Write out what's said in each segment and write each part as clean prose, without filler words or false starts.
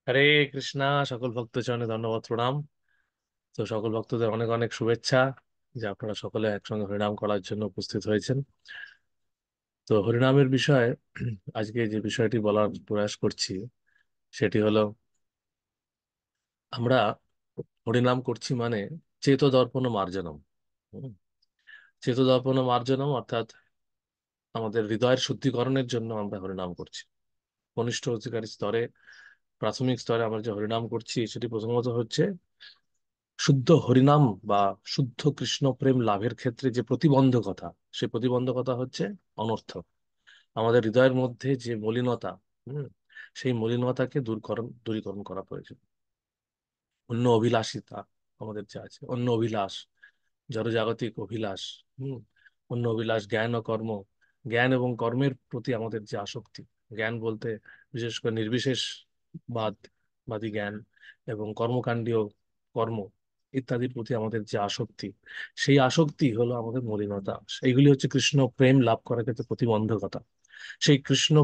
হরে কৃষ্ণা। সকল ভক্ত চরণে ধন্যবাদ, প্রণাম। তো সকল ভক্তদের অনেক অনেক শুভেচ্ছা যে আপনারা সকলে একসঙ্গে হরিনাম করার জন্য উপস্থিত হয়েছেন। তো হরিনামের বিষয়ে আজকে যে বিষয়টি বলার প্রয়াস করছি সেটি হলো, আমরা হরিনাম করছি মানে চেতদর্পণ মার্জনম। হুম। চেতদর্পণ মার্জনম অর্থাৎ আমাদের হৃদয়ের শুদ্ধিকরণের জন্য আমরা হরিনাম করছি। কনিষ্ঠ অধিকারী স্তরে, প্রাথমিক স্তরে আমরা যে হরিনাম করছি সেটি প্রথমত হচ্ছে শুদ্ধ হরিনাম বা শুদ্ধ কৃষ্ণ প্রেম লাভের ক্ষেত্রে যে প্রতিবন্ধকতা, সেই প্রতিবন্ধকতা হচ্ছে অনর্থ। আমাদের হৃদয়ের মধ্যে যে মলিনতা, হুম, সেই মলিনতাকে দূরীকরণ করা প্রয়োজন। অন্য অভিলাষিতা আমাদের যে আছে, অন্য অভিলাষ, জড়জাগতিক অভিলাষ, হুম, অন্য অভিলাষ, জ্ঞান ও কর্ম, জ্ঞান এবং কর্মের প্রতি আমাদের যে আসক্তি, জ্ঞান বলতে বিশেষ করে বাদী জ্ঞান এবং কর্মকাণ্ডীয় কর্ম ইত্যাদির প্রতি আমাদের যে আসক্তি, সেই আসক্তি হলো আমাদের মলিনতা। এইগুলি হচ্ছে কৃষ্ণ প্রেম লাভ করার ক্ষেত্রে প্রতিবন্ধকতা। সেই কৃষ্ণ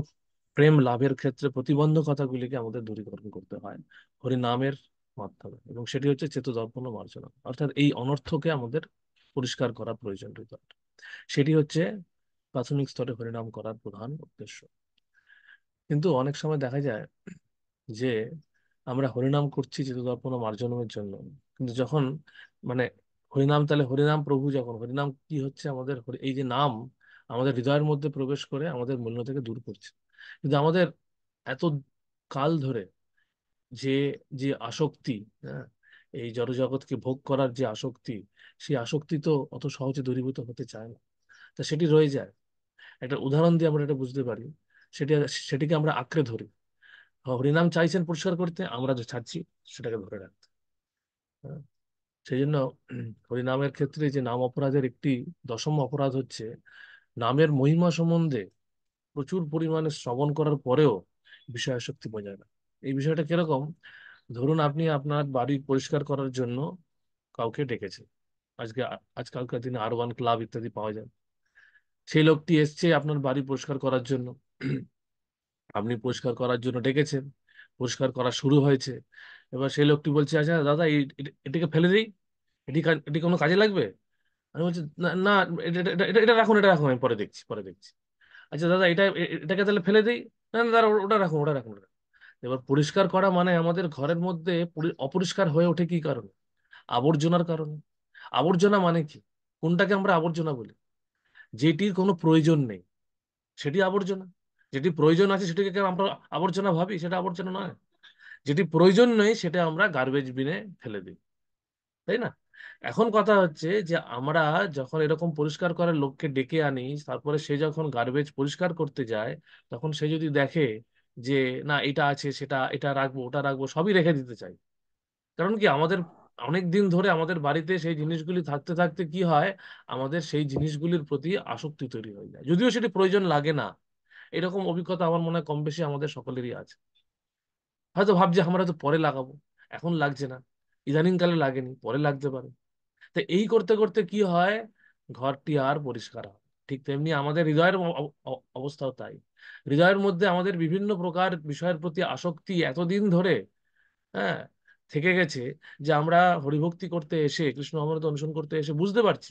প্রেম লাভের ক্ষেত্রে প্রতিবন্ধকতাগুলিকে আমাদের দূরীকরণ করতে হয় হরিনামের মাধ্যমে, এবং সেটি হচ্ছে চেতদর্পণ মার্জনা, অর্থাৎ এই অনর্থকে আমাদের পরিষ্কার করা প্রয়োজন হৃদয়। সেটি হচ্ছে প্রাথমিক স্তরে হরিনাম করার প্রধান উদ্দেশ্য। কিন্তু অনেক সময় দেখা যায় যে আমরা হরিনাম করছি চেতদর্পণ মার্জনের জন্য, কিন্তু যখন মানে হরিনাম, তাহলে হরিনাম প্রভু, যখন হরিনাম কি হচ্ছে, আমাদের এই যে নাম আমাদের হৃদয়ের মধ্যে প্রবেশ করে আমাদের মলিন থেকে দূর করছে। কিন্তু আমাদের এত কাল ধরে যে যে আসক্তি, হ্যাঁ, এই জড়জগৎকে ভোগ করার যে আসক্তি, সেই আসক্তি তো অত সহজে দূরীভূত হতে চায় না। তা সেটি রয়ে যায়। একটা উদাহরণ দিয়ে আমরা এটা বুঝতে পারি। সেটি সেটিকে আমরা আঁকড়ে ধরি। হরিনাম চাইছেন পরিষ্কার করতে, আমরা যে ছাড়ছি সেটাকে ধরে রাখতে। হ্যাঁ। সেই জন্য হরিনামের ক্ষেত্রে যে নাম অপরাধের একটি দশম অপরাধ হচ্ছে নামের মহিমা সম্বন্ধে প্রচুর পরিমাণে শ্রবণ করার পরেও বিষয়াসক্তি বোঝায় না। এই বিষয়টা কিরকম? ধরুন আপনি আপনার বাড়ি পরিষ্কার করার জন্য কাউকে ডেকেছেন। আজকালকার দিনে আর 1 ক্লাব ইত্যাদি পাওয়া যায়। সেই লোকটি এসছে আপনার বাড়ি পরিষ্কার করার জন্য। আপনি পরিষ্কার করার জন্য ডেকেছেন, পরিষ্কার করা শুরু হয়েছে। এবার সেই লোকটি বলছে, আচ্ছা দাদা, এটিকে ফেলে দিই, এটি কোনো কাজে লাগবে? আমি বলছি, না না, এটা রাখুন, এটা রাখুন, আমি পরে দেখছি, পরে দেখছি। আচ্ছা দাদা, এটাকে তাহলে ফেলে দিই। না না দাদা, ওটা রাখুন, ওটা রাখুন, ওটা রাখুন। এবার পরিষ্কার করা মানে আমাদের ঘরের মধ্যে অপরিষ্কার হয়ে ওঠে কি কারণে? আবর্জনার কারণে। আবর্জনা মানে কি? কোনটাকে আমরা আবর্জনা বলি? যেটির কোনো প্রয়োজন নেই সেটি আবর্জনা। যেটি প্রয়োজন আছে সেটাকে আমরা আবর্জনা ভাবি, সেটা আবর্জনা নয়। যেটি প্রয়োজন নেই সেটা আমরা গার্বেজ বিনে ফেলে দিই, তাই না? এখন কথা হচ্ছে যে আমরা যখন এরকম পরিষ্কার করার লোককে ডেকে আনি, তারপরে সে যখন গার্বেজ পরিষ্কার করতে যায়, তখন সে যদি দেখে যে না, এটা আছে, সেটা, এটা রাখবো, ওটা রাখবো, সবই রেখে দিতে চাই। কারণ কি, আমাদের অনেক দিন ধরে আমাদের বাড়িতে সেই জিনিসগুলি থাকতে থাকতে কি হয়, আমাদের সেই জিনিসগুলির প্রতি আসক্তি তৈরি হয়ে যায়, যদিও সেটি প্রয়োজন লাগে না। এরকম অভিজ্ঞতা আমার মনে হয় কম বেশি আমাদের সকলেরই আছে। হয়তো ভাবছি আমরা তো পরে লাগাবো, এখন লাগছে না, ইদানিং কালে লাগেনি, পরে লাগতে পারে। তো এই করতে করতে কি হয়, ঘরটি আর পরিষ্কার হয়। ঠিক তেমনি আমাদের হৃদয়ের অবস্থাও তাই। হৃদয়ের মধ্যে আমাদের বিভিন্ন প্রকার বিষয়ের প্রতি আসক্তি এতদিন ধরে, হ্যাঁ, থেকে গেছে, যে আমরা হরিভক্তি করতে এসে, কৃষ্ণ অমৃত অনুসরণ করতে এসে বুঝতে পারছি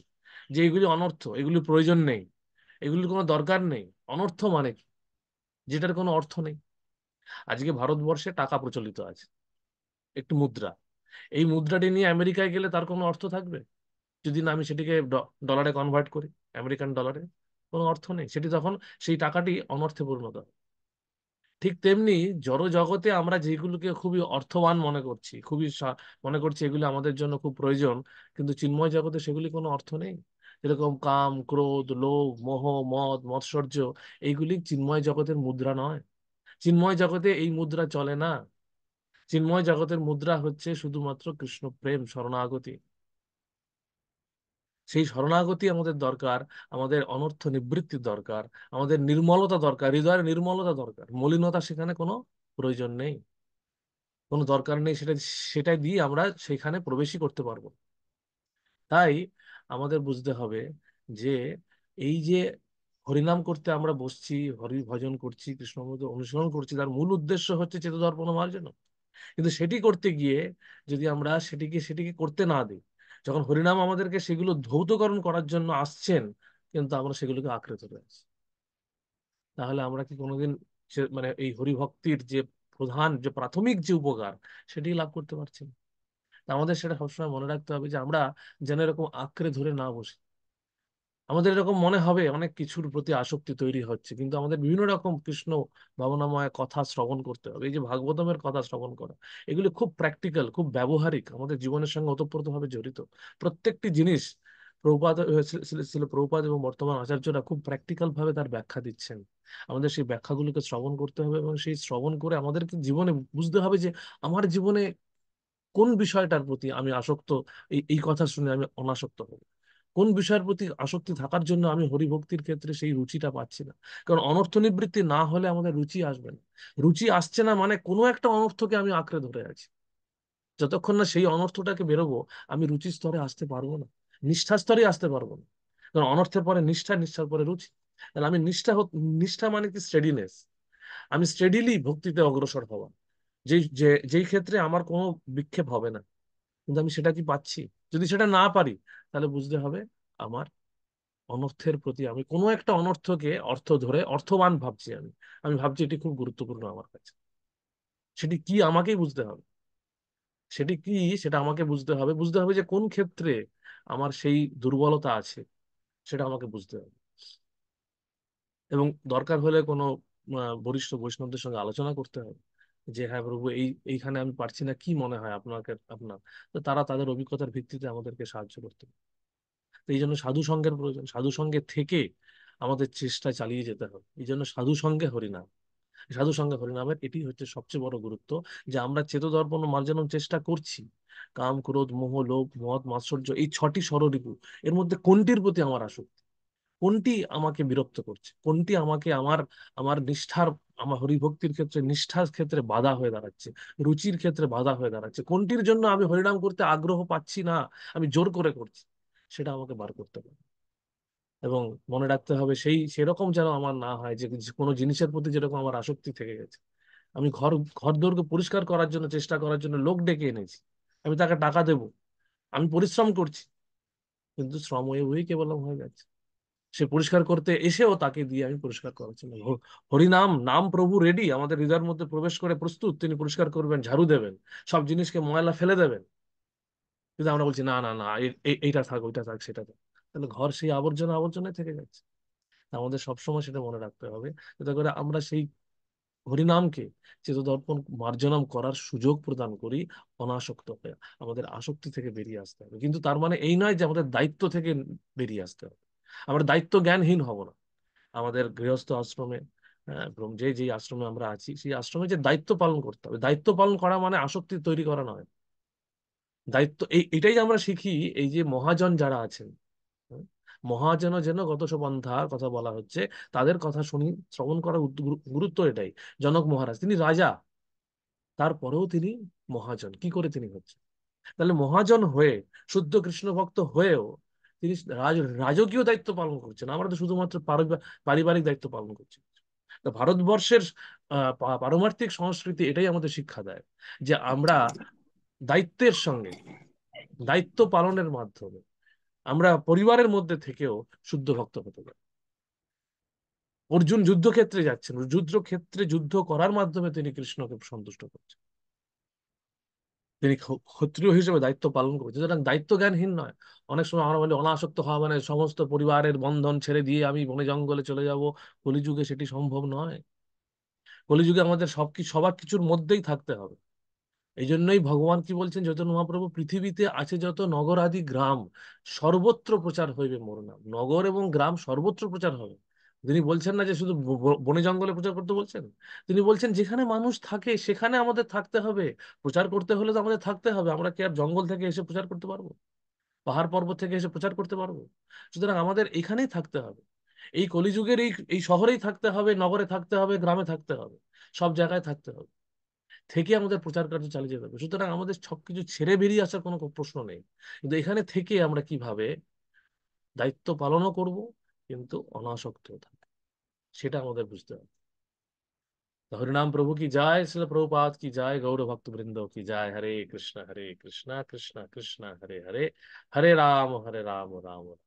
যে এগুলি অনর্থ, এগুলি প্রয়োজন নেই, এগুলির কোনো দরকার নেই। অনর্থ মানে কি? যেটার কোনো অর্থ নেই। আজকে ভারতবর্ষে টাকা প্রচলিত আছে, একটু মুদ্রা। এই মুদ্রাটি নিয়ে আমেরিকায় গেলে তার কোনো অর্থ থাকবে যদি না আমি সেটিকে ডলারে কনভার্ট করি, আমেরিকান ডলারে? কোনো অর্থ নেই। সেটি তখন সেই টাকাটি অনর্থে পরিণত হয়। ঠিক তেমনি জড় জগতে আমরা যেগুলোকে খুবই অর্থবান মনে করছি, মনে করছি এগুলো আমাদের জন্য খুব প্রয়োজন, কিন্তু চিন্ময় জগতে সেগুলি কোনো অর্থ নেই। যেরকম কাম, ক্রোধ, লোভ, মোহ, মদ, মৎসর্য, এইগুলি চিন্ময় জগতের মুদ্রা নয়। চিন্ময় জগতে এই মুদ্রা চলে না। চিন্ময় জগতের মুদ্রা হচ্ছে শুধুমাত্র কৃষ্ণ প্রেম, শরণাগতি। সেই শরণাগতি আমাদের দরকার, আমাদের অনর্থ নিবৃত্তির দরকার, আমাদের নির্মলতা দরকার, হৃদয়ের নির্মলতা দরকার। মলিনতা সেখানে কোনো প্রয়োজন নেই, কোনো দরকার নেই। সেটাই দিয়ে আমরা সেখানে প্রবেশই করতে পারবো। তাই আমাদের বুঝতে হবে যে এই যে হরিনাম করতে আমরা বসছি, হরি ভজন করছি, কৃষ্ণমূর্তি অনুসরণ করছি, তার মূল উদ্দেশ্য হচ্ছে চেতদর্পণ মার্জন। কিন্তু সেটি করতে গিয়ে যদি আমরা সেটিকে করতে না দিই, যখন হরিনাম আমাদেরকে সেগুলো ধৌতকরণ করার জন্য আসছেন, কিন্তু আমরা সেগুলোকে আঁকড়ে ধরে আছি, তাহলে আমরা কি কোনোদিন মানে এই হরিভক্তির যে প্রধান যে প্রাথমিক যে উপকার, সেটি লাভ করতে পারছি না। তা আমাদের সেটা সবসময় মনে রাখতে হবে যে আমরা যেন এরকম আঁকড়ে ধরে না বসি। আমাদের এরকম মনে হবে অনেক কিছুর প্রতি আসক্তি তৈরি হচ্ছে, কিন্তু আমাদের বিভিন্ন রকম কৃষ্ণ ভাবনাময় কথা শ্রবণ করতে হবে। এই যে ভাগবতমের কথা শ্রবণ করা, এগুলি খুব প্র্যাকটিক্যাল, খুব ব্যবহারিক, আমাদের জীবনের সঙ্গে ওতপ্রোতভাবে জড়িত প্রত্যেকটি জিনিস। প্রভুপাদ ছিল প্রভুপাদ এবং বর্তমান আচার্যরা খুব প্র্যাকটিক্যাল ভাবে তার ব্যাখ্যা দিচ্ছেন। আমাদের সেই ব্যাখ্যাগুলোকে শ্রবণ করতে হবে এবং সেই শ্রবণ করে আমাদেরকে জীবনে বুঝতে হবে যে আমার জীবনে কোন বিষয়টার প্রতি আমি আসক্ত, এই এই কথা শুনে আমি অনাসক্ত হব। কোন বিষয়ের প্রতি আসক্তি থাকার জন্য আমি হরিভক্তির ক্ষেত্রে সেই রুচিটা পাচ্ছি না। কারণ অনর্থ নিবৃত্তি না হলে আমাদের রুচি আসবে না। রুচি আসছে না মানে কোনো একটা অনর্থকে আমি আঁকড়ে ধরে আছি। যতক্ষণ না সেই অনর্থটাকে বেরোবো, আমি রুচি স্তরে আসতে পারবো না, নিষ্ঠা স্তরে আসতে পারবো না। কারণ অনর্থের পরে নিষ্ঠা, নিষ্ঠার পরে রুচি। তাহলে আমি নিষ্ঠা মানে কি স্টেডিনেস, আমি স্টেডিলি ভক্তিতে অগ্রসর হওয়া, যেই ক্ষেত্রে আমার কোনো বিক্ষেপ হবে না। কিন্তু আমি সেটা কি পাচ্ছি? যদি সেটা না পারি, তাহলে বুঝতে হবে আমার অনর্থের প্রতি, আমি কোনো একটা অনর্থকে অর্থ ধরে অর্থবান ভাবছি। আমি আমি ভাবছি এটি খুব গুরুত্বপূর্ণ আমার কাছে। সেটি কি আমাকেই বুঝতে হবে। সেটি কি, সেটা আমাকে বুঝতে হবে। বুঝতে হবে যে কোন ক্ষেত্রে আমার সেই দুর্বলতা আছে, সেটা আমাকে বুঝতে হবে। এবং দরকার হলে কোনো বরিষ্ঠ বৈষ্ণবদের সঙ্গে আলোচনা করতে হবে যে হ্যাঁ প্রভু, এইখানে আমি পারছি না, কি মনে হয় আপনার। তো তারা তাদের অভিজ্ঞতার ভিত্তিতে আমাদেরকে সাহায্য করতে হবে। তো এই জন্য সাধু সঙ্গের প্রয়োজন, সাধু সঙ্গে থেকে আমাদের চেষ্টা চালিয়ে যেতে হবে। এই জন্য সাধু সঙ্গে হরিনাম, সাধু সঙ্গে হরিনামের এটি হচ্ছে সবচেয়ে বড় গুরুত্ব। যে আমরা চেতদর্পণ মার্জনের চেষ্টা করছি, কাম ক্রোধ মোহ লোভ মদ মাৎসর্য, এই 6টি ষড়রিপু, এর মধ্যে কোনটির প্রতি আমার আসক্তি, কোনটি আমাকে বিরক্ত করছে, কোনটি আমাকে আমার আমার নিষ্ঠার, আমার হরিভক্তির ক্ষেত্রে নিষ্ঠার ক্ষেত্রে বাধা হয়ে দাঁড়াচ্ছে, রুচির ক্ষেত্রে বাধা হয়ে দাঁড়াচ্ছে, কোনটির জন্য আমি হরিনাম করতে আগ্রহ পাচ্ছি না, আমি জোর করে করছি, সেটা আমাকে বার করতে হবে। এবং মনে রাখতে হবে সেরকম যেন আমার না হয় যে কোনো জিনিসের প্রতি যেরকম আমার আসক্তি থেকে গেছে। আমি ঘর দুয়ারকে পরিষ্কার করার জন্য চেষ্টা করার জন্য লোক ডেকে এনেছি, আমি তাকে টাকা দেব, আমি পরিশ্রম করছি, কিন্তু শ্রম ওই ওই কেবল হয়ে গেছে। সে পরিষ্কার করতে এসেও তাকে দিয়ে আমি পরিষ্কার করাচ্ছি না। হরিনাম নাম প্রভু রেডি, আমাদের হৃদয়ের মধ্যে প্রবেশ করে প্রস্তুত, তিনি পরিষ্কার করবেন, ঝাড়ু দেবেন, সব জিনিসকে ময়লা ফেলে দেবেন। কিন্তু আমরা বলছি না না না, এইটা থাক, ওইটা থাক, সেটা থাক। তাহলে ঘর সেই আবর্জনা আবর্জনায় থেকে যাচ্ছে। আমাদের সবসময় সেটা মনে রাখতে হবে, যাতে করে আমরা সেই হরিনামকে চেতদর্পণ মার্জনাম করার সুযোগ প্রদান করি অনাসক্ত হয়ে। আমাদের আসক্তি থেকে বেরিয়ে আসতে হবে, কিন্তু তার মানে এই নয় যে আমাদের দায়িত্ব থেকে বেরিয়ে আসতে হবে। আমরা দায়িত্ব জ্ঞানহীন হব না। আমাদের গৃহস্থ আশ্রমে, যে আশ্রমে আমরা আছি, সেই আশ্রমে যে দায়িত্ব পালন করতে হবে, দায়িত্ব পালন করা মানে আসক্তি তৈরি করা নয়। দায়িত্ব এটাই আমরা শিখি এই যে মহাজন যারা আছেন, হুম, মহাজন যেন গত সপন্থার কথা বলা হচ্ছে, তাদের কথা শুনি, শ্রবণ করার গুরুত্ব এটাই। জনক মহারাজ তিনি রাজা, তারপরেও তিনি মহাজন কি করে তিনি হচ্ছেন? তাহলে মহাজন হয়ে, শুদ্ধ কৃষ্ণ ভক্ত হয়েও তিনি রাজকীয় দায়িত্ব পালন করছেন। আমরা তো শুধুমাত্র পারিবারিক দায়িত্ব পালন করছি। তো ভারতবর্ষের পারমার্থিক সংস্কৃতি এটাই আমাদের শিক্ষা দেয় যে আমরা দায়িত্বের সঙ্গে, দায়িত্ব পালনের মাধ্যমে আমরা পরিবারের মধ্যে থেকেও শুদ্ধ ভক্ত হতে পারি। অর্জুন যুদ্ধক্ষেত্রে যাচ্ছেন, যুদ্ধক্ষেত্রে যুদ্ধ করার মাধ্যমে তিনি কৃষ্ণকে সন্তুষ্ট করছেন। তিনি ক্ষত্রিয় হিসেবে দায়িত্ব পালন করছেন, সুতরাং দায়িত্ব জ্ঞানহীন নয়। অনেক সময় আমরা বলি অনাসক্ত হওয়া মানে সমস্ত পরিবারের বন্ধন ছেড়ে দিয়ে আমি বনে জঙ্গলে চলে যাব। কলিযুগে সেটি সম্ভব নয়। কলিযুগে আমাদের সবার কিছুর মধ্যেই থাকতে হবে। এই জন্যই ভগবান কি বলছেন, চৈতন্য মহাপ্রভু, পৃথিবীতে আছে যত নগর আদি গ্রাম, সর্বত্র প্রচার হইবে মোর নাম। নগর এবং গ্রাম সর্বত্র প্রচার হবে। তিনি বলছেন না যে শুধু বনে জঙ্গলে প্রচার করতে বলছেন, তিনি বলছেন যেখানে মানুষ থাকে সেখানে আমাদের থাকতে হবে। প্রচার করতে হলে তো আমাদের থাকতে হবে। আমরা কি আর জঙ্গল থেকে এসে প্রচার করতে পারবো? পাহাড় পর্বত থেকে এসে প্রচার করতে পারবো? সুতরাং আমাদের এখানেই থাকতে হবে। এই কলিযুগের এই এই শহরেই থাকতে হবে, নগরে থাকতে হবে, গ্রামে থাকতে হবে, সব জায়গায় থাকতে হবে, থেকে আমাদের প্রচার কার্য চালিয়ে যেতে হবে। সুতরাং আমাদের সবকিছু ছেড়ে বেরিয়ে আসার কোনো প্রশ্ন নেই। কিন্তু এখানে থেকে আমরা কিভাবে দায়িত্ব পালনও করব, কিন্তু অনাসক্ত থাকবো, সেটা আমাদের বুঝতে হবে। तो हरिनाम प्रभु की जाय, श्रील प्रभुपाद की जाय, गौड़ भक्त वृंदो की जाय। हरे कृष्ण कृष्ण कृष्ण हरे हरे, हरे राम राम राम।